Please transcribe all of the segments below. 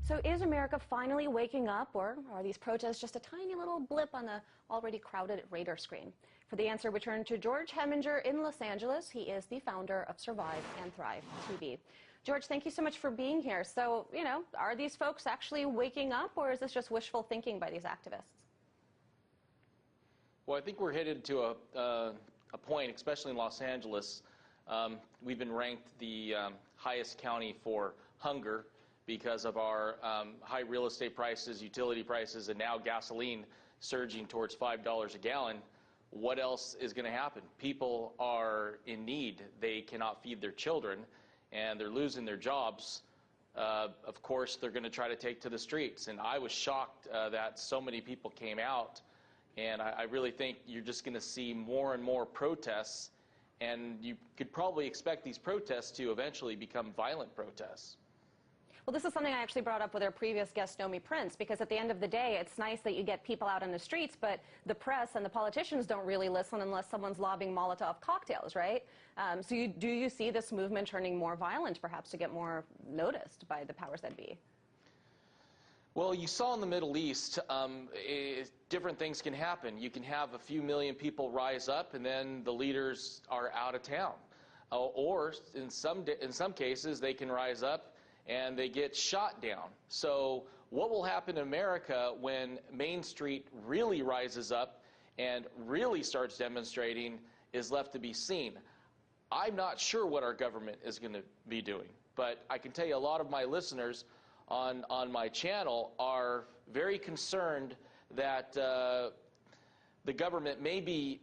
So is America finally waking up, or are these protests just a tiny little blip on the already crowded radar screen? For the answer, we turn to George Heminger in Los Angeles. He is the founder of Survive and Thrive TV. George, thank you so much for being here. So, are these folks actually waking up, or is this just wishful thinking by these activists? Well, I think we're headed to a point, especially in Los Angeles. We've been ranked the highest county for hunger because of our high real estate prices, utility prices, and now gasoline surging towards $5 a gallon. What else is going to happen? People are in need. They cannot feed their children, and they're losing their jobs. Of course, they're going to try to take to the streets. And I was shocked that so many people came out. And I really think you're just going to see more and more protests. And you could probably expect these protests to eventually become violent protests. Well, this is something I actually brought up with our previous guest, Nomi Prince, because at the end of the day, it's nice that you get people out in the streets, but the press and the politicians don't really listen unless someone's lobbing Molotov cocktails, right? So do you see this movement turning more violent, perhaps, to get more noticed by the powers that be? Well, you saw in the Middle East, different things can happen. You can have a few million people rise up, and then the leaders are out of town. Or in some cases, they can rise up and they get shot down. So what will happen in America when Main Street really rises up and really starts demonstrating is left to be seen. I'm not sure what our government is going to be doing, but I can tell you a lot of my listeners on my channel are very concerned that the government may be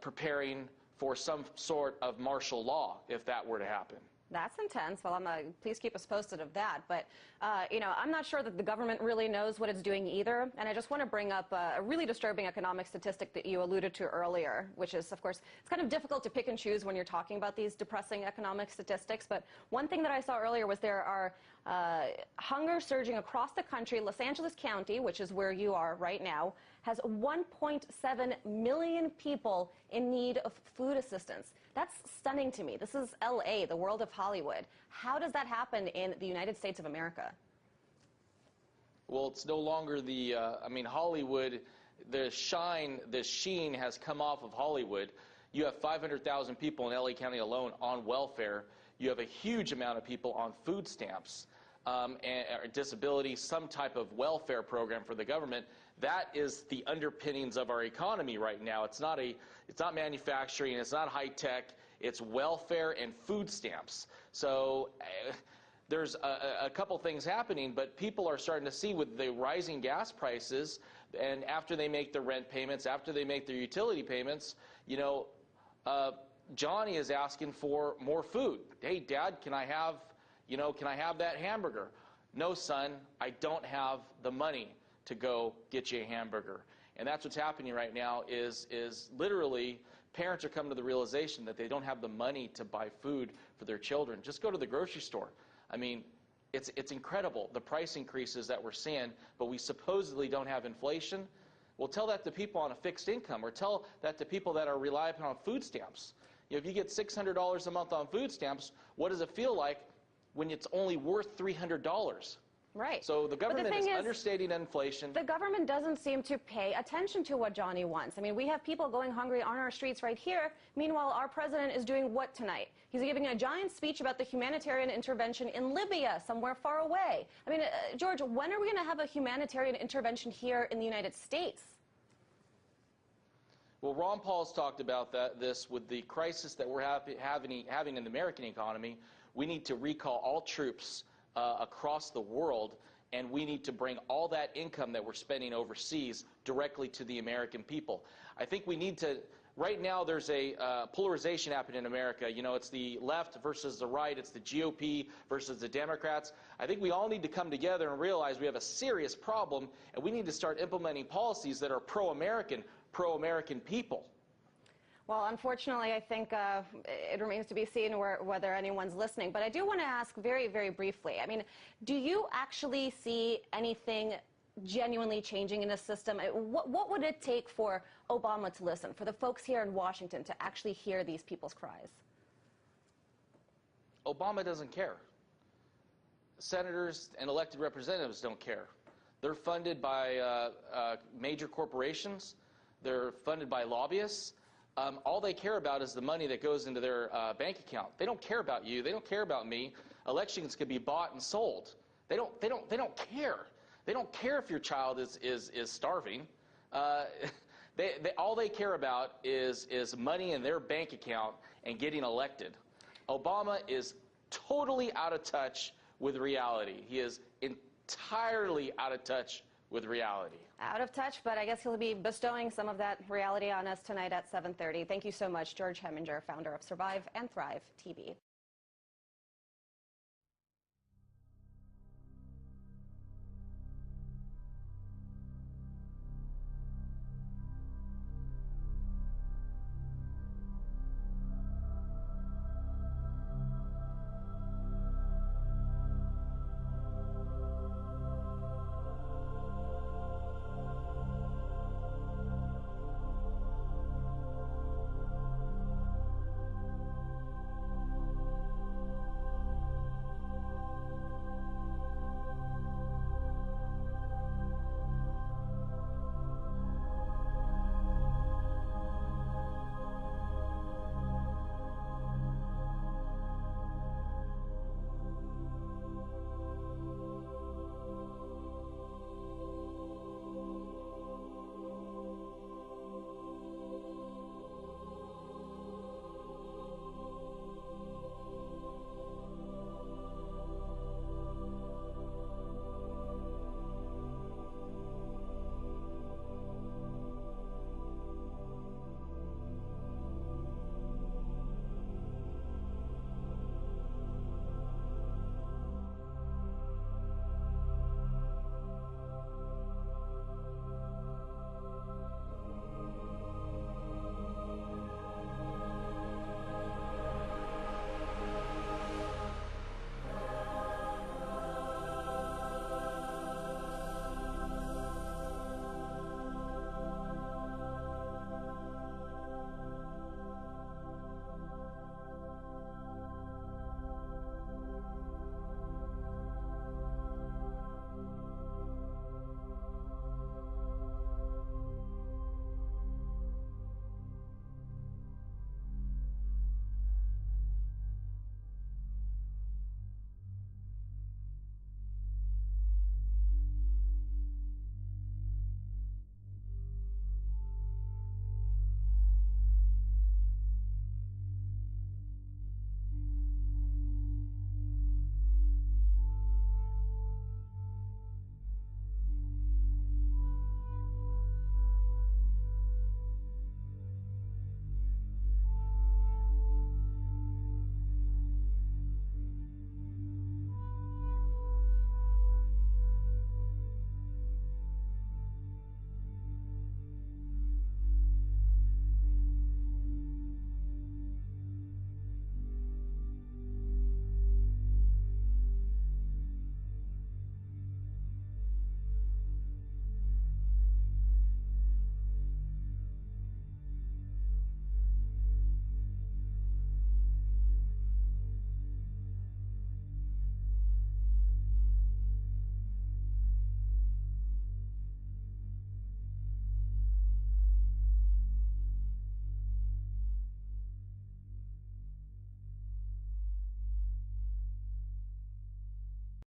preparing for some sort of martial law if that were to happen. That's intense. Well, please keep us posted of that. But, you know, I'm not sure that the government really knows what it's doing either. And I just want to bring up a really disturbing economic statistic that you alluded to earlier, which is, of course, it's kind of difficult to pick and choose when you're talking about these depressing economic statistics. But one thing that I saw earlier was there are hunger surging across the country. Los Angeles County, which is where you are right now, has 1.7 million people in need of food assistance. That's stunning to me. This is LA, the world of Hollywood. How does that happen in the United States of America? Well, it's no longer the, I mean, Hollywood, the sheen has come off of Hollywood. You have 500,000 people in LA County alone on welfare. You have a huge amount of people on food stamps and disability, some type of welfare program for the government. That is the underpinnings of our economy right now. It's not manufacturing, it's not high tech, it's welfare and food stamps. So there's a couple things happening, but people are starting to see with the rising gas prices, and after they make their rent payments, after they make their utility payments, you know, Johnny is asking for more food. Hey, Dad, can I have that hamburger? No, son, I don't have the money to go get you a hamburger. And that's what's happening right now is literally parents are coming to the realization that they don't have the money to buy food for their children. Just go to the grocery store. I mean, it's incredible, the price increases that we're seeing, but we supposedly don't have inflation. Well, tell that to people on a fixed income, or tell that to people that are relying on food stamps. You know, if you get $600 a month on food stamps, what does it feel like when it's only worth $300? Right. So the government is understating inflation. The government doesn't seem to pay attention to what Johnny wants. I mean, we have people going hungry on our streets right here. Meanwhile, our president is doing what tonight? He's giving a giant speech about the humanitarian intervention in Libya, somewhere far away. I mean, George, when are we going to have a humanitarian intervention here in the United States? Well, Ron Paul's talked about this with the crisis that we're having in the American economy. We need to recall all troops across the world, and we need to bring all that income that we're spending overseas directly to the American people. I think we need to, right now there's a polarization happening in America. You know, it's the left versus the right, it's the GOP versus the Democrats. I think we all need to come together and realize we have a serious problem, and we need to start implementing policies that are pro-American people. Well, unfortunately, I think it remains to be seen whether anyone's listening. But I do want to ask very, very briefly. I mean, do you actually see anything genuinely changing in the system? What would it take for Obama to listen, for the folks here in Washington to actually hear these people's cries? Obama doesn't care. Senators and elected representatives don't care. They're funded by major corporations. They're funded by lobbyists. All they care about is the money that goes into their bank account. They don't care about you. They don't care about me. Elections can be bought and sold. They don't care. They don't care if your child is starving. All they care about is money in their bank account and getting elected. Obama is totally out of touch with reality. He is entirely out of touch with reality. Out of touch, but I guess he'll be bestowing some of that reality on us tonight at 7:30. Thank you so much, George Heminger, founder of Survive and Thrive TV.